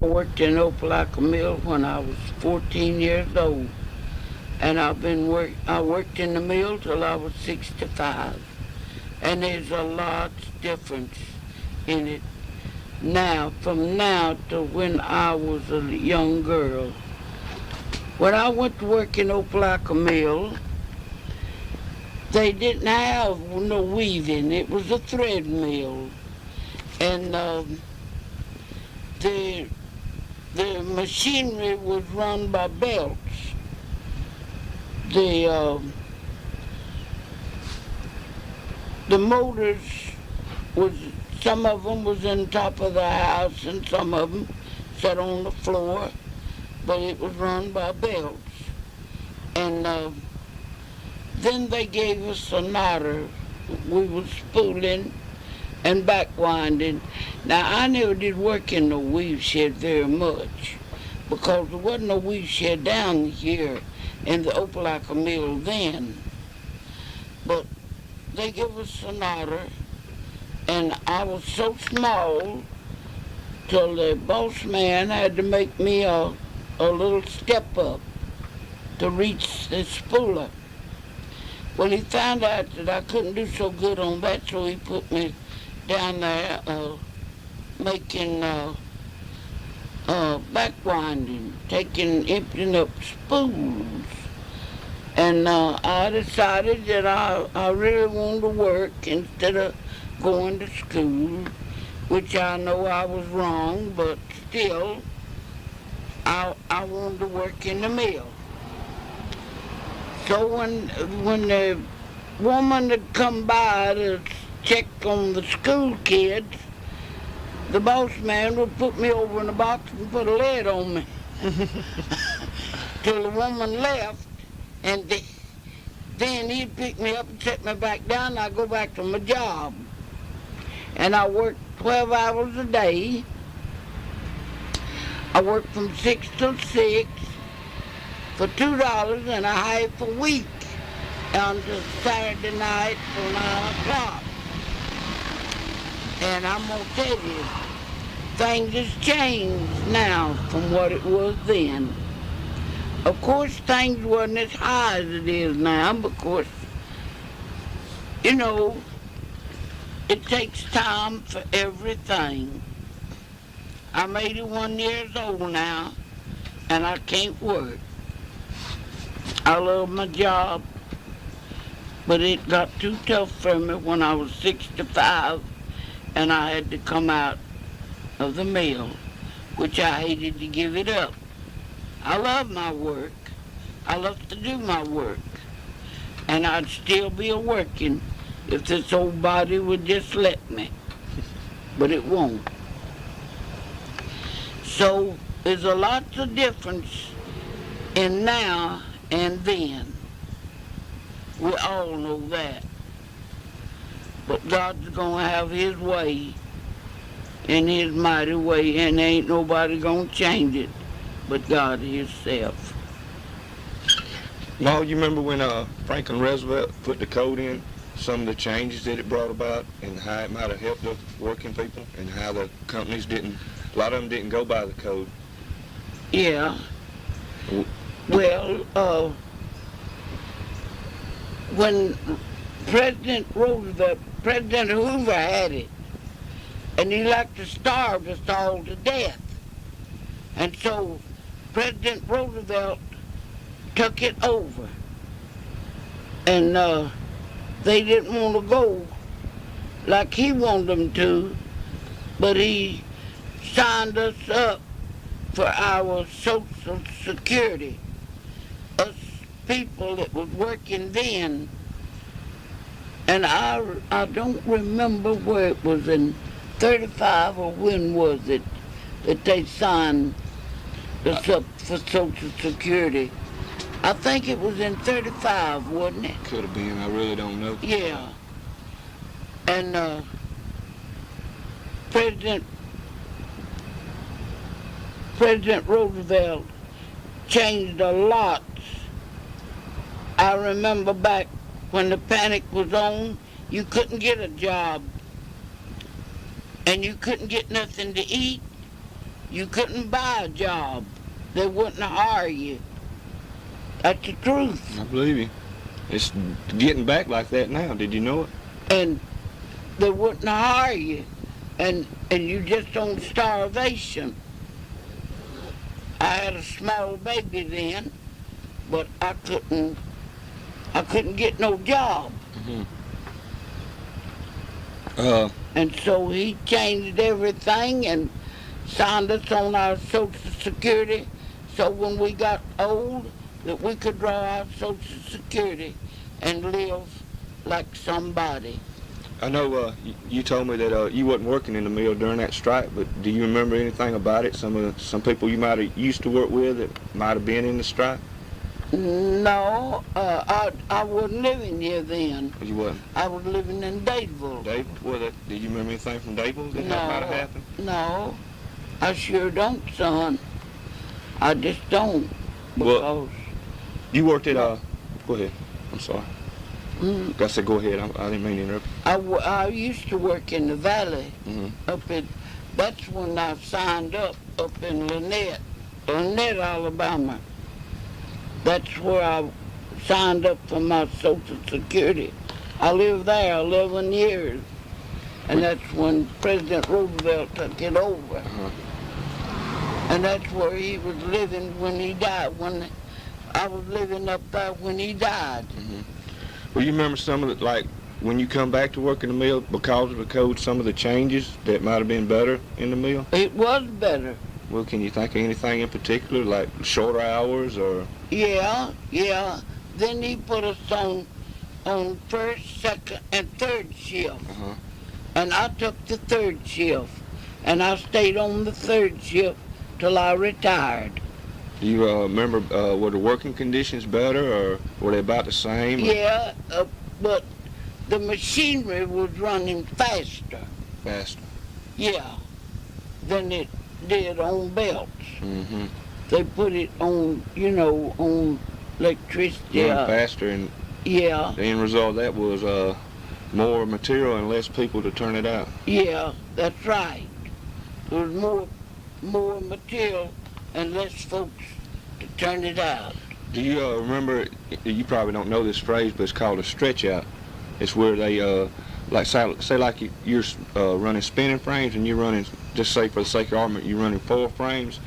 I worked in Opelika Mill when I was 14 years old, and I worked in the mill till I was 65, and there's a lot difference in it now, from now to when I was a young girl. When I went to work in Opelika Mill, they didn't have no weaving. It was a thread mill, and the the machinery was run by belts. The uh, the motors was, some of them was in top of the house and some of them sat on the floor, but it was run by belts. And then they gave us a knotter. We was spooling and back winding. Now, I never did work in the weave shed very much because there wasn't no weave shed down here in the Opelika Mill then. But they gave us a knotter, and I was so small till the boss man had to make me a little step up to reach the spooler. Well, he found out that I couldn't do so good on that, so he put me down there making back winding, emptying up spools. And I decided that I really wanted to work instead of going to school, which I know I was wrong, but still, I wanted to work in the mill. So when the woman had come by to check on the school kids, the boss man would put me over in a box and put a lid on me till the woman left, and then he'd pick me up and set me back down, and I'd go back to my job. And I worked 12 hours a day. I worked from 6 till 6 for $2.50 a week until Saturday night till 9 o'clock. And I'm going to tell you, things has changed now from what it was then. Of course, things wasn't as high as it is now because, you know, it takes time for everything. I'm 81 years old now, and I can't work. I love my job, but it got too tough for me when I was 65, and I had to come out of the mill, which I hated to give it up. I love my work. I love to do my work, and I'd still be a-working if this old body would just let me, but it won't. So there's a lot of difference in now and then. We all know that. But God's going to have his way, in his mighty way, and ain't nobody going to change it but God himself. Ma, you remember when Franklin Roosevelt put the code in, some of the changes that it brought about and how it might have helped the working people and how the companies a lot of them didn't go by the code? Yeah. Well, when President Hoover had it, and he liked to starve us all to death. And so President Roosevelt took it over. And they didn't want to go like he wanted them to, but he signed us up for our Social Security. Us people that was working then. And I don't remember where it was, in 35 or when was it that they signed us up for Social Security. I think it was in 35, wasn't it? Could have been. I really don't know. Yeah. And President Roosevelt changed a lot. I remember back when the panic was on, you couldn't get a job, and you couldn't get nothing to eat, You couldn't buy a job. They wouldn't hire you. That's the truth. I believe you. It's getting back like that now. Did you know it? And they wouldn't hire you. And you just on starvation. I had a small baby then, but I couldn't get no job. And so he changed everything and signed us on our Social Security, so when we got old, that we could draw our Social Security and live like somebody. I know you told me that you wasn't working in the mill during that strike, but do you remember anything about it? Some people you might have used to work with that might have been in the strike? No, I wasn't living here then. You wasn't? I was living in Dadeville. Well, did you remember anything from Dadeville that might have happened? No, I sure don't, son. I just don't. Because... Well, you worked at, go ahead. I'm sorry. I said go ahead. I didn't mean to interrupt. I used to work in the valley. That's when I signed up in Lynette, Alabama. That's where I signed up for my Social Security. I lived there 11 years, and that's when President Roosevelt took it over. And that's where he was living when he died, when I was living up there when he died. Well, you remember some of the, like, when you come back to work in the mill, because of the code, some of the changes that might have been better in the mill? It was better. Well, can you think of anything in particular, like shorter hours or? Yeah. Then he put us on first, second, and third shift. And I took the third shift. And I stayed on the third shift till I retired. Do you remember, were the working conditions better, or were they about the same? Yeah, but the machinery was running faster. Faster? Yeah, than it did on belts. They put it on, on electricity. Running faster, and yeah. The end result of that was more material and less people to turn it out. Yeah, that's right. There was more material and less folks to turn it out. Do you remember, you probably don't know this phrase, but it's called a stretch out. It's where they, like say like you're running spinning frames and you're running, just say for the sake of argument, you're running 4 frames,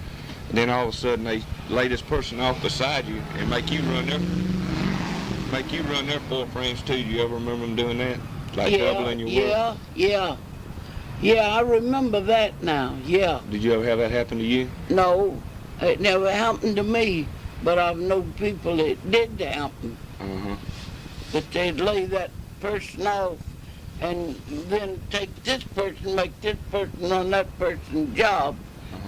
and then all of a sudden they lay this person off beside you and make you run their 4 frames too. Do you ever remember them doing that? Like doubling your work? Yeah, I remember that now, yeah. Did you ever have that happen to you? No, it never happened to me, but I've known people it did happen. That they'd lay that person off and then take this person, make this person run that person's job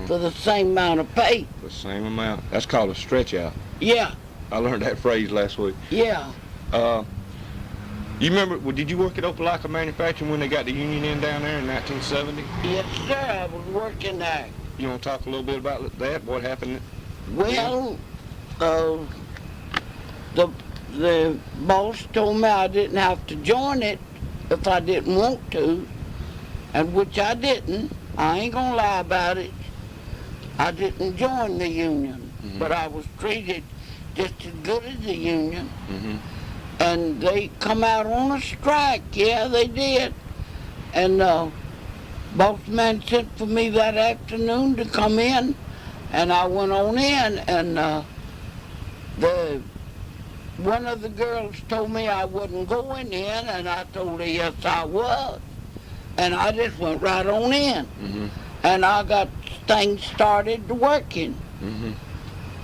for the same amount of pay. The same amount. That's called a stretch out. Yeah. I learned that phrase last week. Yeah. You remember, did you work at Opelika Manufacturing when they got the union in down there in 1970? Yes, sir, I was working there. You want to talk a little bit about that? What happened? Well, the boss told me I didn't have to join it if I didn't want to, and which I didn't. I ain't gonna lie about it. I didn't join the union, but I was treated just as good as the union. And they come out on a strike, yeah, they did. And boss man sent for me that afternoon to come in, and I went on in, and one of the girls told me I wasn't going in, and I told her yes I was, and I just went right on in, and I got things started working.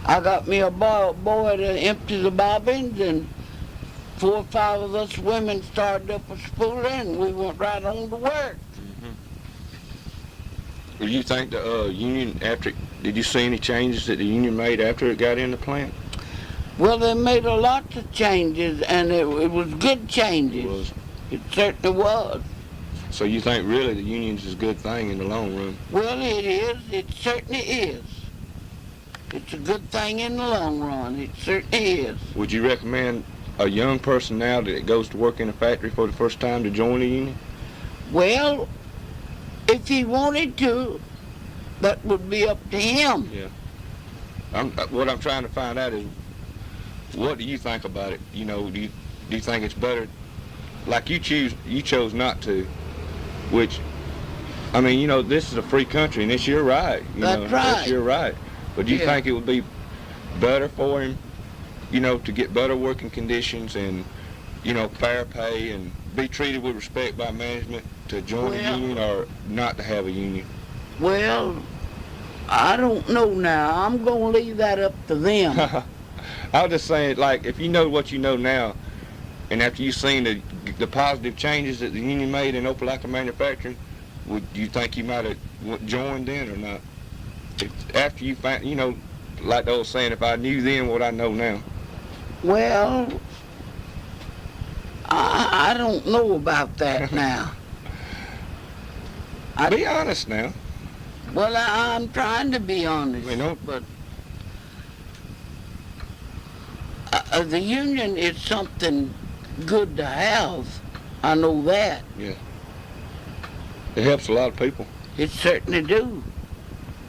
I got me a boy to empty the bobbins, and 4 or 5 of us women started up a spooler, and we went right on to work. Do you think the union, did you see any changes that the union made after it got in the plant? Well, they made a lot of changes, and it was good changes. It certainly was. So you think really the union's is a good thing in the long run? Well, it is. It certainly is. It's a good thing in the long run. It certainly is. Would you recommend a young person now that goes to work in a factory for the first time to join the union? Well, if he wanted to, that would be up to him. Yeah. What I'm trying to find out is, what do you think about it? You know, do you think it's better? Like you chose not to, which, I mean, you know, this is a free country and it's your right. That's right. It's your right. But do you think it would be better for him, you know, to get better working conditions and, you know, fair pay and be treated with respect by management to join a union, or not to have a union? Well, I don't know now. I'm going to leave that up to them. I was just saying, like, if you know what you know now, and after you've seen the positive changes that the union made in Opelika manufacturing, would you think you might have joined then or not? After you find, you know, like the old saying, if I knew then what I know now. Well, I don't know about that now. Be honest now. Well, I'm trying to be honest, but the union is something good to have. I know that. Yeah. It helps a lot of people. It certainly do.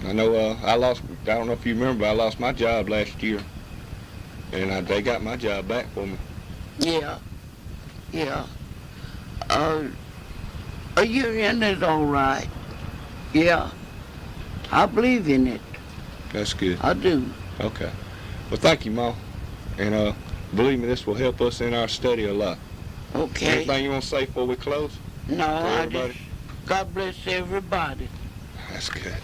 I know I don't know if you remember, I lost my job last year. And they got my job back for me. Yeah. A union is all right. Yeah. I believe in it. That's good. I do. Okay. Well, thank you, Ma. And believe me, this will help us in our study a lot. Okay. Anything you want to say before we close? No, God bless everybody. That's good.